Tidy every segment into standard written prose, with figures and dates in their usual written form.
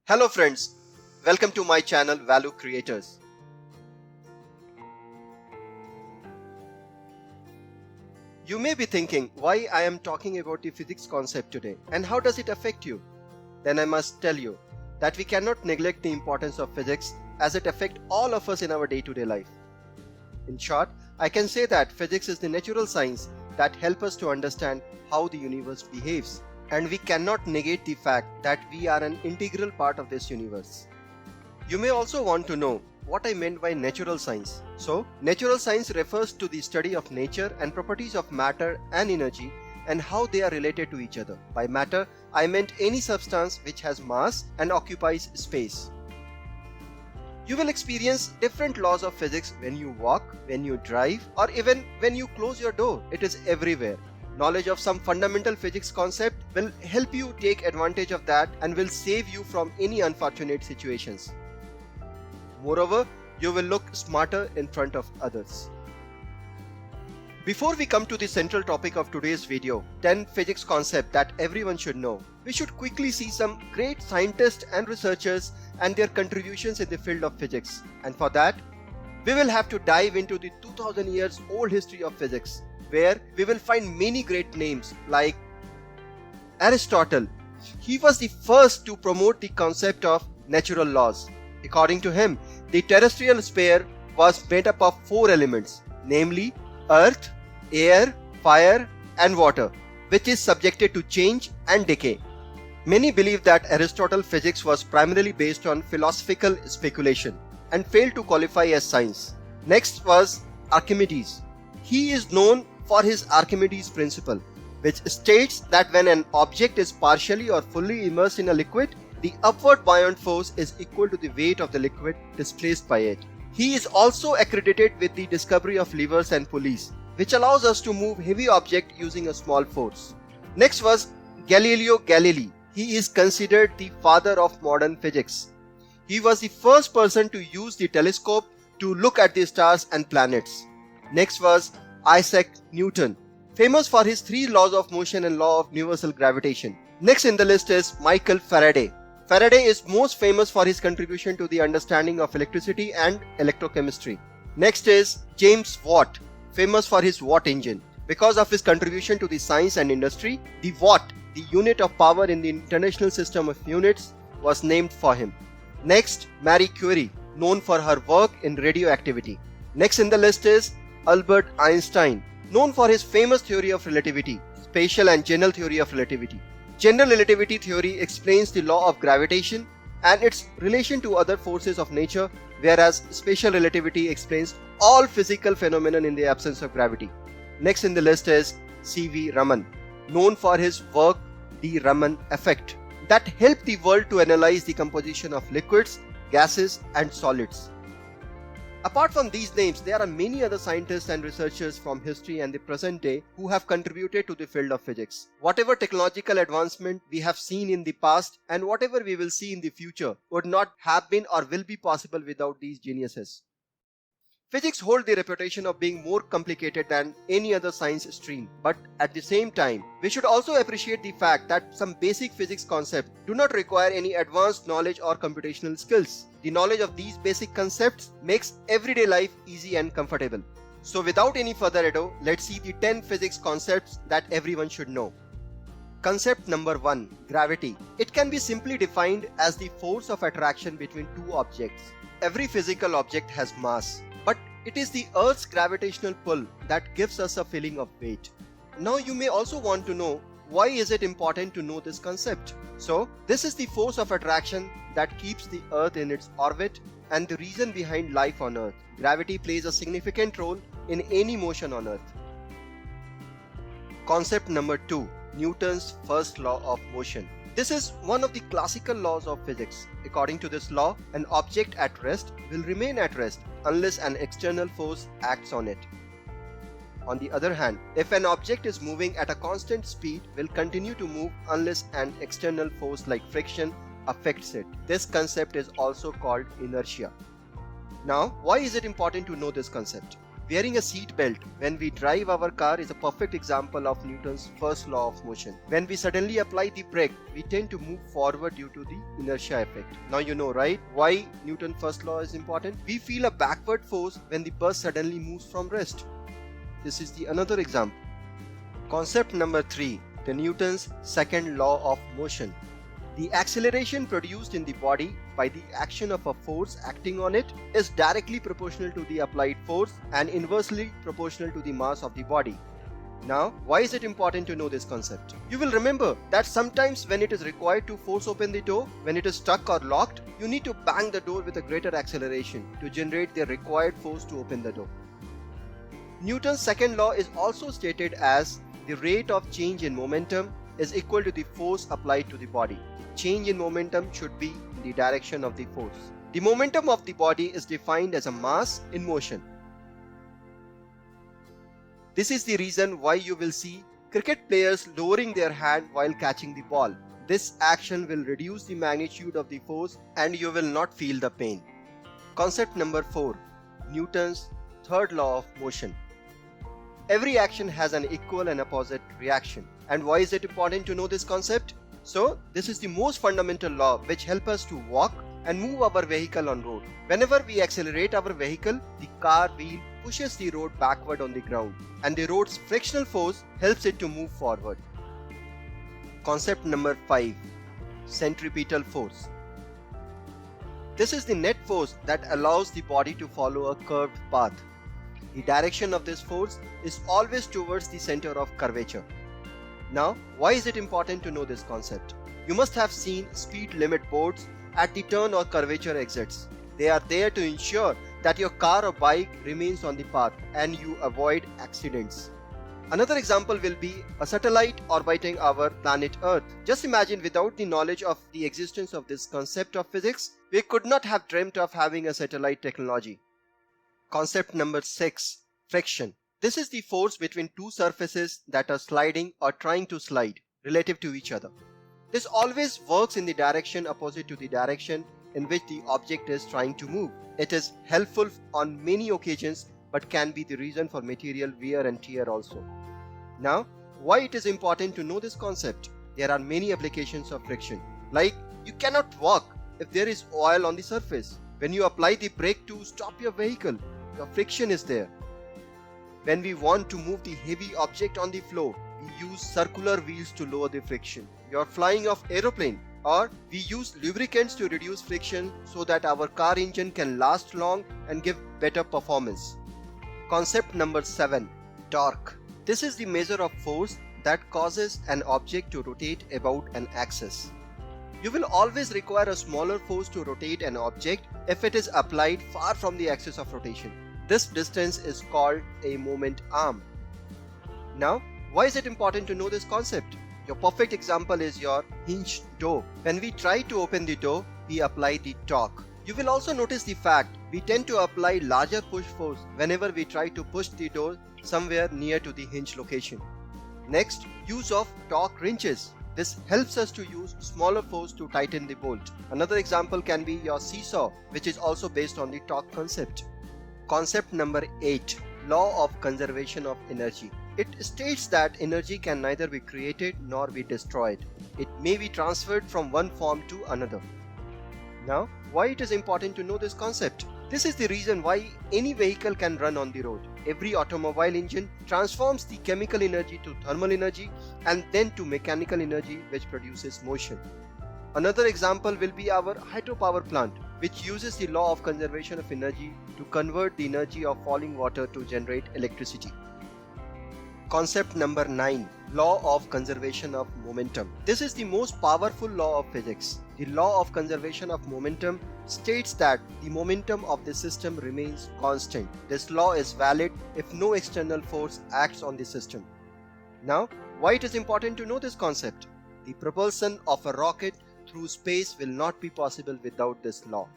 Hello friends, welcome to my channel Value Creators. You may be thinking why I am talking about the physics concept today and how does it affect you? Then I must tell you that we cannot neglect the importance of physics as it affects all of us in our day-to-day life. In short, I can say that physics is the natural science that helps us to understand how the universe behaves. And we cannot negate the fact that we are an integral part of this universe. You may also want to know what I meant by natural science. So, natural science refers to the study of nature and properties of matter and energy and how they are related to each other. By matter, I meant any substance which has mass and occupies space. You will experience different laws of physics when you walk, when you drive, or even when you close your door. It is everywhere. Knowledge of some fundamental physics concept will help you take advantage of that and will save you from any unfortunate situations. Moreover, you will look smarter in front of others. Before we come to the central topic of today's video, 10 physics concepts that everyone should know, we should quickly see some great scientists and researchers and their contributions in the field of physics. And for that, we will have to dive into the 2000 years old history of physics, where we will find many great names like Aristotle. He was the first to promote the concept of natural laws. According to him, the terrestrial sphere was made up of 4 elements, namely earth, air, fire and water, which is subjected to change and decay. Many believe that Aristotle's physics was primarily based on philosophical speculation and failed to qualify as science. Next was Archimedes. He is known for his Archimedes principle, which states that when an object is partially or fully immersed in a liquid, the upward buoyant force is equal to the weight of the liquid displaced by it. He is also accredited with the discovery of levers and pulleys, which allows us to move heavy objects using a small force. Next was Galileo Galilei. He is considered the father of modern physics. He was the first person to use the telescope to look at the stars and planets. Next was Isaac Newton, famous for his 3 laws of motion and law of universal gravitation. Next in the list is Michael Faraday. Faraday is most famous for his contribution to the understanding of electricity and electrochemistry. Next is James Watt, famous for his Watt engine. Because of his contribution to the science and industry, the watt, the unit of power in the international system of units, was named for him. Next, Marie Curie, known for her work in radioactivity. Next in the list is Albert Einstein, known for his famous theory of relativity, special and general theory of relativity. General relativity theory explains the law of gravitation and its relation to other forces of nature, whereas special relativity explains all physical phenomena in the absence of gravity. Next in the list is C.V. Raman, known for his work The Raman Effect, that helped the world to analyze the composition of liquids, gases and solids. Apart from these names, there are many other scientists and researchers from history and the present day who have contributed to the field of physics. Whatever technological advancement we have seen in the past and whatever we will see in the future would not have been or will be possible without these geniuses. Physics holds the reputation of being more complicated than any other science stream, but at the same time, we should also appreciate the fact that some basic physics concepts do not require any advanced knowledge or computational skills. The knowledge of these basic concepts makes everyday life easy and comfortable. So without any further ado, let's see the 10 physics concepts that everyone should know. Concept number 1, gravity. It can be simply defined as the force of attraction between 2 objects. Every physical object has mass, but it is the Earth's gravitational pull that gives us a feeling of weight. Now you may also want to know, why is it important to know this concept? So, this is the force of attraction that keeps the Earth in its orbit and the reason behind life on Earth. Gravity plays a significant role in any motion on Earth. Concept number 2, Newton's first law of motion. This is one of the classical laws of physics. According to this law, an object at rest will remain at rest unless an external force acts on it. On the other hand, if an object is moving at a constant speed, will continue to move unless an external force like friction affects it. This concept is also called inertia. Now, why is it important to know this concept? Wearing a seat belt when we drive our car is a perfect example of Newton's first law of motion. When we suddenly apply the brake, we tend to move forward due to the inertia effect. Now you know, right, why Newton's first law is important? We feel a backward force when the bus suddenly moves from rest. This is the another example. Concept number 3, the Newton's second law of motion. The acceleration produced in the body by the action of a force acting on it is directly proportional to the applied force and inversely proportional to the mass of the body. Now, why is it important to know this concept? You will remember that sometimes when it is required to force open the door, when it is stuck or locked, you need to bang the door with a greater acceleration to generate the required force to open the door. Newton's second law is also stated as the rate of change in momentum is equal to the force applied to the body. Change in momentum should be in the direction of the force. The momentum of the body is defined as a mass in motion. This is the reason why you will see cricket players lowering their hand while catching the ball. This action will reduce the magnitude of the force and you will not feel the pain. Concept number 4, Newton's third law of motion. Every action has an equal and opposite reaction. And why is it important to know this concept? So, this is the most fundamental law which helps us to walk and move our vehicle on road. Whenever we accelerate our vehicle, the car wheel pushes the road backward on the ground and the road's frictional force helps it to move forward. Concept number 5, centripetal force. This is the net force that allows the body to follow a curved path. The direction of this force is always towards the center of curvature. Now, why is it important to know this concept? You must have seen speed limit boards at the turn or curvature exits. They are there to ensure that your car or bike remains on the path and you avoid accidents. Another example will be a satellite orbiting our planet Earth. Just imagine, without the knowledge of the existence of this concept of physics, we could not have dreamt of having a satellite technology. Concept number 6, friction. This is the force between two surfaces that are sliding or trying to slide relative to each other. This always works in the direction opposite to the direction in which the object is trying to move. It is helpful on many occasions but can be the reason for material wear and tear also. Now, why it is important to know this concept? There are many applications of friction. Like, you cannot walk if there is oil on the surface. When you apply the brake to stop your vehicle, your friction is there. When we want to move the heavy object on the floor, we use circular wheels to lower the friction. You are flying off aeroplane, or we use lubricants to reduce friction so that our car engine can last long and give better performance. Concept number 7, torque. This is the measure of force that causes an object to rotate about an axis. You will always require a smaller force to rotate an object if it is applied far from the axis of rotation. This distance is called a moment arm. Now, why is it important to know this concept? Your perfect example is your hinged door. When we try to open the door, we apply the torque. You will also notice the fact we tend to apply larger push force whenever we try to push the door somewhere near to the hinge location. Next, use of torque wrenches. This helps us to use smaller force to tighten the bolt. Another example can be your seesaw, which is also based on the torque concept. Concept number 8, law of conservation of energy. It states that energy can neither be created nor be destroyed. It may be transferred from one form to another. Now, why it is important to know this concept? This is the reason why any vehicle can run on the road. Every automobile engine transforms the chemical energy to thermal energy and then to mechanical energy, which produces motion. Another example will be our hydropower plant, which uses the law of conservation of energy to convert the energy of falling water to generate electricity. Concept number 9, law of conservation of momentum. This is the most powerful law of physics. The law of conservation of momentum states that the momentum of the system remains constant. This law is valid if no external force acts on the system. Now, why it is important to know this concept? The propulsion of a rocket through space will not be possible without this law.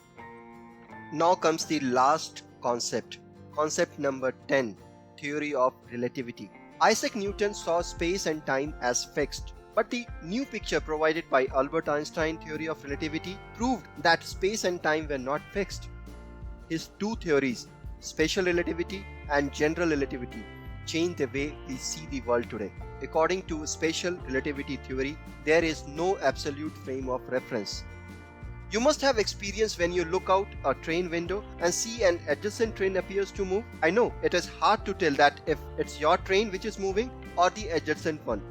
Now comes the last concept. Concept number 10, theory of relativity. Isaac Newton saw space and time as fixed, but the new picture provided by Albert Einstein's theory of relativity proved that space and time were not fixed. His two theories, special relativity and general relativity changed the way we see the world today. According to special relativity theory, there is no absolute frame of reference. You must have experienced when you look out a train window and see an adjacent train appears to move. I know it is hard to tell that if it's your train which is moving or the adjacent one.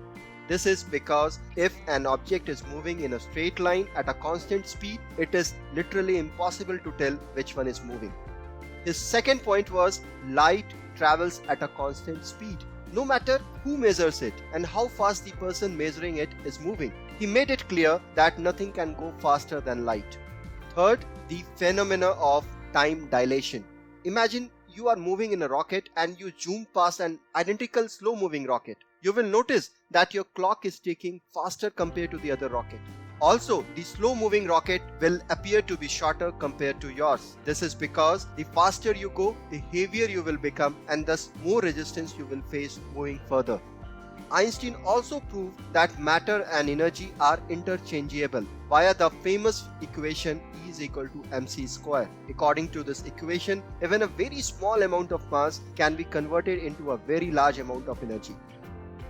This is because if an object is moving in a straight line at a constant speed, it is literally impossible to tell which one is moving. His second point was light travels at a constant speed, no matter who measures it and how fast the person measuring it is moving. He made it clear that nothing can go faster than light. Third, the phenomena of time dilation. Imagine you are moving in a rocket and you zoom past an identical slow-moving rocket. You will notice that your clock is ticking faster compared to the other rocket. Also, the slow-moving rocket will appear to be shorter compared to yours. This is because the faster you go, the heavier you will become and thus more resistance you will face moving further. Einstein also proved that matter and energy are interchangeable via the famous equation E is equal to mc square. According to this equation, even a very small amount of mass can be converted into a very large amount of energy.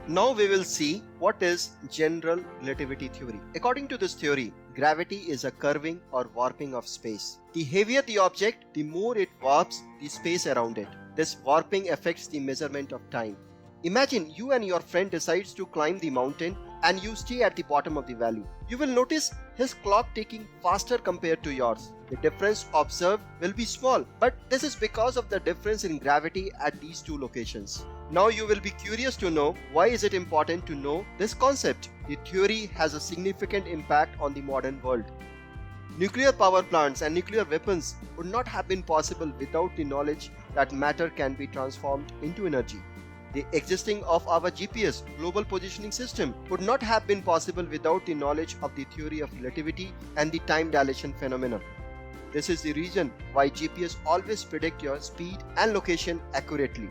Now we will see what is general relativity theory. According to this theory, gravity is a curving or warping of space. The heavier the object, the more it warps the space around it. This warping affects the measurement of time. Imagine you and your friend decides to climb the mountain and you stay at the bottom of the valley. You will notice his clock ticking faster compared to yours. The difference observed will be small, but this is because of the difference in gravity at these two locations. Now you will be curious to know why is it important to know this concept. The theory has a significant impact on the modern world. Nuclear power plants and nuclear weapons would not have been possible without the knowledge that matter can be transformed into energy. The existing of our GPS, Global Positioning System, would not have been possible without the knowledge of the theory of relativity and the time dilation phenomena. This is the reason why GPS always predict your speed and location accurately.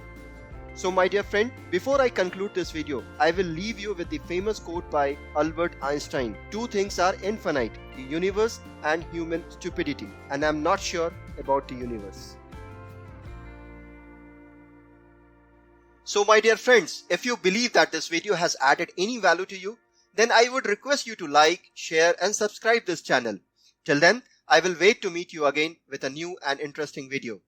So my dear friend, before I conclude this video, I will leave you with the famous quote by Albert Einstein. Two things are infinite, the universe and human stupidity. And I am not sure about the universe. So my dear friends, if you believe that this video has added any value to you, then I would request you to like, share and subscribe this channel. Till then, I will wait to meet you again with a new and interesting video.